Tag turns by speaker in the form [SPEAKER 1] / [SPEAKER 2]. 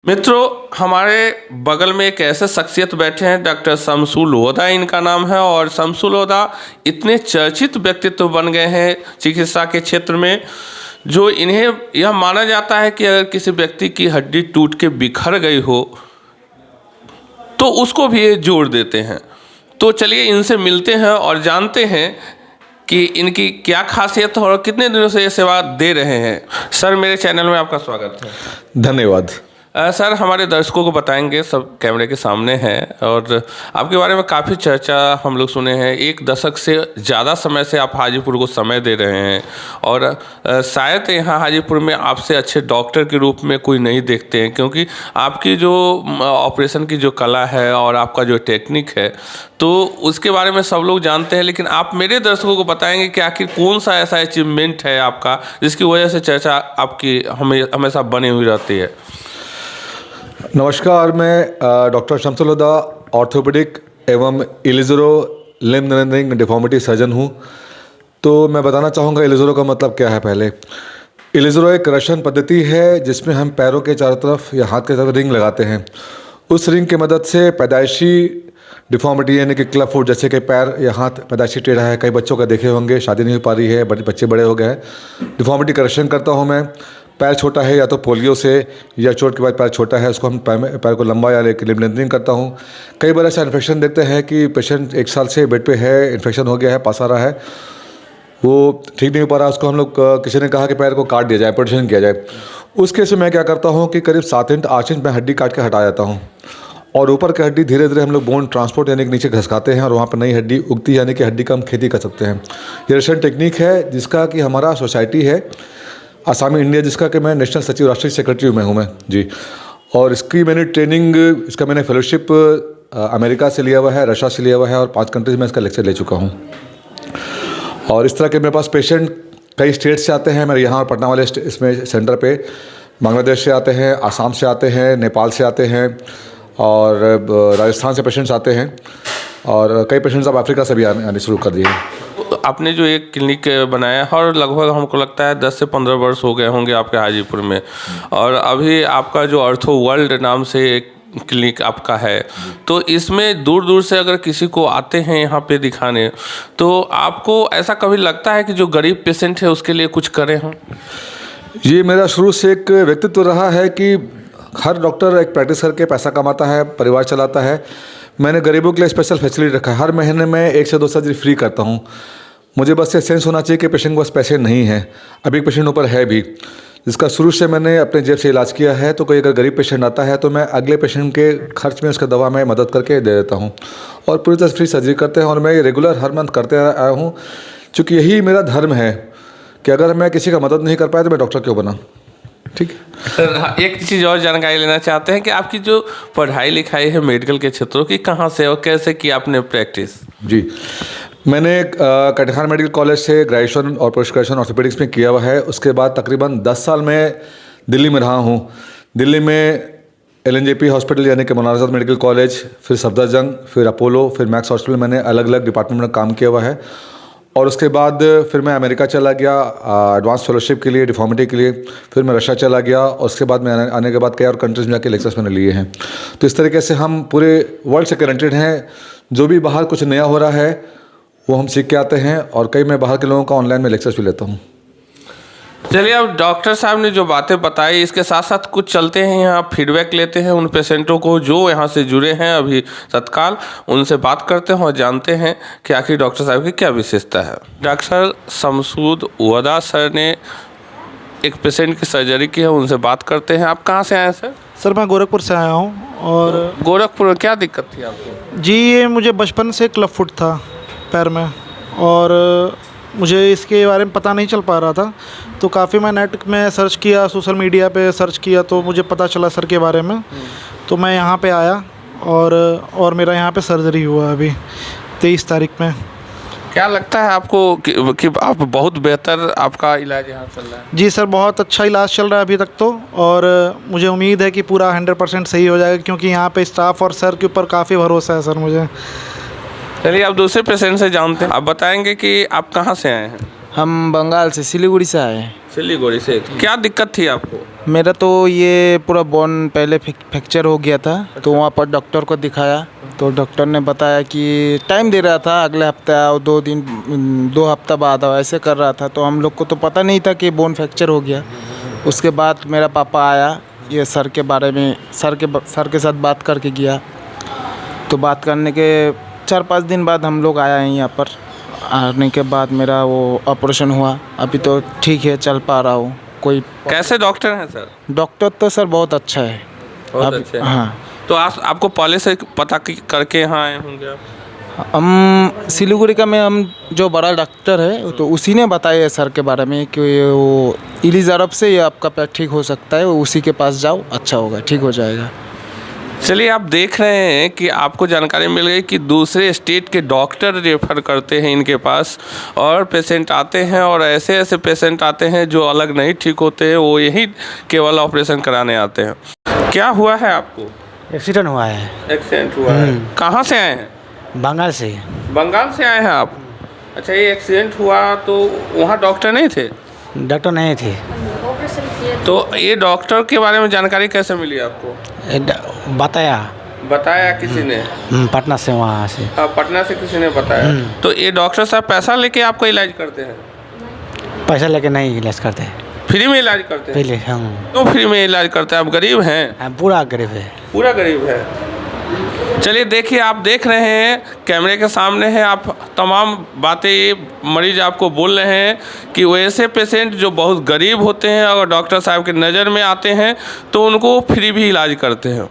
[SPEAKER 1] मित्रों, हमारे बगल में एक ऐसे शख्सियत बैठे हैं, डॉक्टर शमसु लोधा इनका नाम है। और शमसु लोधा इतने चर्चित व्यक्तित्व बन गए हैं चिकित्सा के क्षेत्र में, जो इन्हें यह माना जाता है कि अगर किसी व्यक्ति की हड्डी टूट के बिखर गई हो तो उसको भी ये जोड़ देते हैं। तो चलिए इनसे मिलते हैं और जानते हैं कि इनकी क्या खासियत है और कितने दिनों से ये सेवा दे रहे हैं। सर, मेरे चैनल में आपका स्वागत है।
[SPEAKER 2] धन्यवाद।
[SPEAKER 1] सर, हमारे दर्शकों को बताएंगे, सब कैमरे के सामने हैं, और आपके बारे में काफ़ी चर्चा हम लोग सुने हैं। 1 दशक से ज़्यादा समय से आप हाजीपुर को समय दे रहे हैं और शायद यहाँ हाजीपुर में आपसे अच्छे डॉक्टर के रूप में कोई नहीं देखते हैं, क्योंकि आपकी जो ऑपरेशन की जो कला है और आपका जो टेक्निक है तो उसके बारे में सब लोग जानते हैं। लेकिन आप मेरे दर्शकों को बताएंगे कि आखिर कौन सा ऐसा अचीवमेंट है आपका जिसकी वजह से चर्चा आपकी हमेशा बनी हुई रहती है।
[SPEAKER 2] नमस्कार, मैं डॉक्टर शमसु लोधा ऑर्थोपेडिक एवं इलिज़रो लिम्ब नरेंद्रिंग डिफॉर्मिटी सर्जन हूँ। तो मैं बताना चाहूँगा इलिज़रो का मतलब क्या है। पहले इलिज़रो एक रशियन पद्धति है जिसमें हम पैरों के चारों तरफ या हाथ के चारों तरफ रिंग लगाते हैं। उस रिंग की मदद से पैदाइशी डिफॉर्मिटी यानी कि क्लब फुट, जैसे कि पैर या हाथ पैदाइशी टेढ़ा है, कई बच्चों का देखे होंगे, शादी नहीं हो पा रही है, बच्चे बड़े हो गए हैं, डिफॉर्मिटी करेक्शन करता हूँ मैं। पैर छोटा है या तो पोलियो से या चोट के बाद पैर छोटा है, उसको हम पैर को लंबा या लिम्ब लेंथनिंग करता हूँ। कई बार ऐसा इन्फेक्शन देखते हैं कि पेशेंट 1 साल से बेड पे है, इन्फेक्शन हो गया है, पास आ रहा है, वो ठीक नहीं हो पा रहा, उसको हम लोग किसी ने कहा कि पैर को काट दिया जाए, ऑपरेशन किया जाए। उस केस में मैं क्या करता हूँ कि करीब 7 इंच 8 इंच मैं हड्डी काट के हटा जाता हूँ और ऊपर की हड्डी धीरे धीरे हम लोग बोन ट्रांसपोर्ट यानी कि नीचे घसकाते हैं और वहाँ पर नई हड्डी उगती है, यानी कि हड्डी का हम खेती कर सकते हैं। ये रशियन टेक्निक है जिसका कि हमारा सोसाइटी है आसामी इंडिया, जिसका कि मैं नेशनल सचिव राष्ट्रीय सेक्रेटरी में हूँ मैं जी। और इसकी मैंने ट्रेनिंग, इसका मैंने फेलोशिप अमेरिका से लिया हुआ है, रशिया से लिया हुआ है और 5 कंट्रीज में इसका लेक्चर ले चुका हूँ। और इस तरह के मेरे पास पेशेंट कई स्टेट से आते हैं। मेरे यहाँ पटना वाले इसमें सेंटर पे बांग्लादेश से आते हैं, आसाम से आते हैं, नेपाल से आते हैं और राजस्थान से पेशेंट्स आते हैं और कई पेशेंट्स अब अफ्रीका से भी आने शुरू कर दिए हैं।
[SPEAKER 1] आपने जो एक क्लिनिक बनाया है और लगभग हमको लगता है 10 से 15 वर्ष हो गए होंगे आपके हाजीपुर में, और अभी आपका जो अर्थो वर्ल्ड नाम से एक क्लिनिक आपका है, तो इसमें दूर दूर से अगर किसी को आते हैं यहाँ पे दिखाने, तो आपको ऐसा कभी लगता है कि जो गरीब पेशेंट है उसके लिए कुछ करें हम?
[SPEAKER 2] ये मेरा शुरू से एक व्यक्तित्व रहा है कि हर डॉक्टर एक प्रैक्टिस करके पैसा कमाता है, परिवार चलाता है। मैंने गरीबों के लिए स्पेशल फैसिलिटी रखा है। हर महीने में 1 से 2 सर्जरी फ्री करता हूँ। मुझे बस ये सेंस होना चाहिए कि पेशेंट के पास पैसे नहीं हैं। अभी एक पेशेंट ऊपर है भी जिसका शुरू से मैंने अपने जेब से इलाज किया है। तो कोई अगर गरीब पेशेंट आता है तो मैं अगले पेशेंट के खर्च में उसका दवा में मदद करके दे देता हूँ और पूरी तरह फ्री सर्जरी करते हैं। और मैं ये रेगुलर हर मंथ करते आया हूँ, क्योंकि यही मेरा धर्म है कि अगर मैं किसी का मदद नहीं कर पाया तो मैं डॉक्टर क्यों बना। ठीक है
[SPEAKER 1] सर, एक चीज़ और जानकारी लेना चाहते हैं कि आपकी जो पढ़ाई लिखाई है मेडिकल के क्षेत्रों की, कहाँ से और कैसे की आपने प्रैक्टिस?
[SPEAKER 2] जी, मैंने कटिहार मेडिकल कॉलेज से ग्रेजुएशन और पोस्ट ग्रेजुएशन ऑर्थोपेडिक्स में किया हुआ है। उसके बाद तकरीबन 10 साल मैं दिल्ली में रहा हूँ। दिल्ली में LNJP हॉस्पिटल यानी कि मौलाना आज़ाद मेडिकल कॉलेज, फिर सफदरजंग, फिर अपोलो, फिर मैक्स हॉस्पिटल, मैंने अलग अलग डिपार्टमेंट में काम किया हुआ है। और उसके बाद फिर मैं अमेरिका चला गया एडवांस फेलोशिप के लिए, डिफॉर्मिटी के लिए। फिर मैं रशिया चला गया और उसके बाद मैं आने के बाद कई और कंट्रीज में जाके लेक्चर्स मैंने लिए हैं। तो इस तरीके से हम पूरे वर्ल्ड से कनेक्टेड हैं। जो भी बाहर कुछ नया हो रहा है वो हम सीख के आते हैं और कई मैं बाहर के लोगों का ऑनलाइन में लेक्चर्स भी लेता हूँ।
[SPEAKER 1] चलिए, अब डॉक्टर साहब ने जो बातें बताई, इसके साथ साथ कुछ चलते हैं यहाँ, फीडबैक लेते हैं उन पेशेंटों को जो यहाँ से जुड़े हैं अभी तत्काल, उनसे बात करते हैं और जानते हैं कि आखिर डॉक्टर साहब की क्या विशेषता है। डॉक्टर शमसु लोधा सर ने एक पेशेंट की सर्जरी की है, उनसे बात करते हैं। आप कहाँ से आए सर?
[SPEAKER 3] सर, मैं गोरखपुर से आया हूँ। और
[SPEAKER 1] गोरखपुर में क्या दिक्कत थी आपको?
[SPEAKER 3] जी, ये मुझे बचपन से क्लब फुट था पैर में और मुझे इसके बारे में पता नहीं चल पा रहा था। तो काफ़ी मैं नेट में सर्च किया, सोशल मीडिया पे सर्च किया, तो मुझे पता चला सर के बारे में। तो मैं यहाँ पे आया और मेरा यहाँ पे सर्जरी हुआ अभी 23 तारीख में।
[SPEAKER 1] क्या लगता है आपको कि आप बहुत बेहतर आपका इलाज यहाँ चल रहा है?
[SPEAKER 3] जी सर, बहुत अच्छा इलाज चल रहा है अभी तक तो, और मुझे उम्मीद है कि पूरा 100% सही हो जाएगा, क्योंकि यहाँ पे स्टाफ और सर के ऊपर काफ़ी भरोसा है सर मुझे।
[SPEAKER 1] चलिए, आप दूसरे पेशेंट से जानते हैं। आप बताएंगे कि आप कहाँ से आए हैं?
[SPEAKER 4] हम बंगाल से सिलीगुड़ी से आए हैं।
[SPEAKER 1] सिलीगुड़ी से क्या दिक्कत थी आपको?
[SPEAKER 4] मेरा तो ये पूरा बोन पहले फ्रैक्चर हो गया था, तो वहाँ पर डॉक्टर को दिखाया तो डॉक्टर ने बताया कि टाइम दे रहा था, अगले हफ्ते आओ, 2 हफ्ता बाद आओ, ऐसे कर रहा था। तो हम लोग को तो पता नहीं था कि बोन फ्रैक्चर हो गया। उसके बाद मेरा पापा आया, ये सर के बारे में सर के साथ बात करके गया। तो बात करने के 4-5 दिन बाद हम लोग आया हैं यहाँ पर। आने के बाद मेरा वो ऑपरेशन हुआ, अभी तो ठीक है, चल पा रहा हूँ। कोई
[SPEAKER 1] कैसे डॉक्टर हैं सर?
[SPEAKER 4] डॉक्टर तो सर बहुत अच्छा है।
[SPEAKER 1] बहुत अच्छे हैं।
[SPEAKER 4] हाँ,
[SPEAKER 1] तो आपको पहले से पता करके यहाँ आए होंगे आप?
[SPEAKER 4] हम सिलीगुड़ी का में हम जो बड़ा डॉक्टर है तो उसी ने बताया है सर के बारे में कि वो इलीज अरब से ये आपका पैर ठीक हो सकता है, उसी के पास जाओ, अच्छा होगा, ठीक हो जाएगा।
[SPEAKER 1] चलिए, आप देख रहे हैं कि आपको जानकारी मिल गई कि दूसरे स्टेट के डॉक्टर रेफ़र करते हैं इनके पास, और पेशेंट आते हैं और ऐसे ऐसे पेशेंट आते हैं जो अलग नहीं ठीक होते हैं, वो यही केवल ऑपरेशन कराने आते हैं। क्या हुआ है आपको?
[SPEAKER 5] एक्सीडेंट हुआ है।
[SPEAKER 1] एक्सीडेंट हुआ है। कहाँ से आए हैं?
[SPEAKER 5] बंगाल से।
[SPEAKER 1] बंगाल से आए हैं आप? अच्छा, ये एक्सीडेंट हुआ तो वहाँ डॉक्टर नहीं थे?
[SPEAKER 5] डॉक्टर नहीं थे।
[SPEAKER 1] तो ये डॉक्टर के बारे में जानकारी कैसे मिली आपको? बताया किसी ने?
[SPEAKER 5] पटना से, वहाँ से।
[SPEAKER 1] हाँ, पटना से किसी ने बताया। तो ये डॉक्टर साहब पैसा लेके आपका इलाज करते हैं?
[SPEAKER 5] पैसा लेके नहीं इलाज करते हैं,
[SPEAKER 1] फ्री में इलाज करते हैं?
[SPEAKER 5] पहले हम
[SPEAKER 1] क्यों फ्री में इलाज करते हैं? आप गरीब हैं?
[SPEAKER 5] पूरा गरीब है।
[SPEAKER 1] पूरा गरीब है। चलिए, देखिए, आप देख रहे हैं कैमरे के सामने है, आप तमाम बातें ये मरीज आपको बोल रहे हैं कि वैसे पेशेंट जो बहुत गरीब होते हैं अगर डॉक्टर साहब की नज़र में आते हैं तो उनको फ्री भी इलाज करते हैं।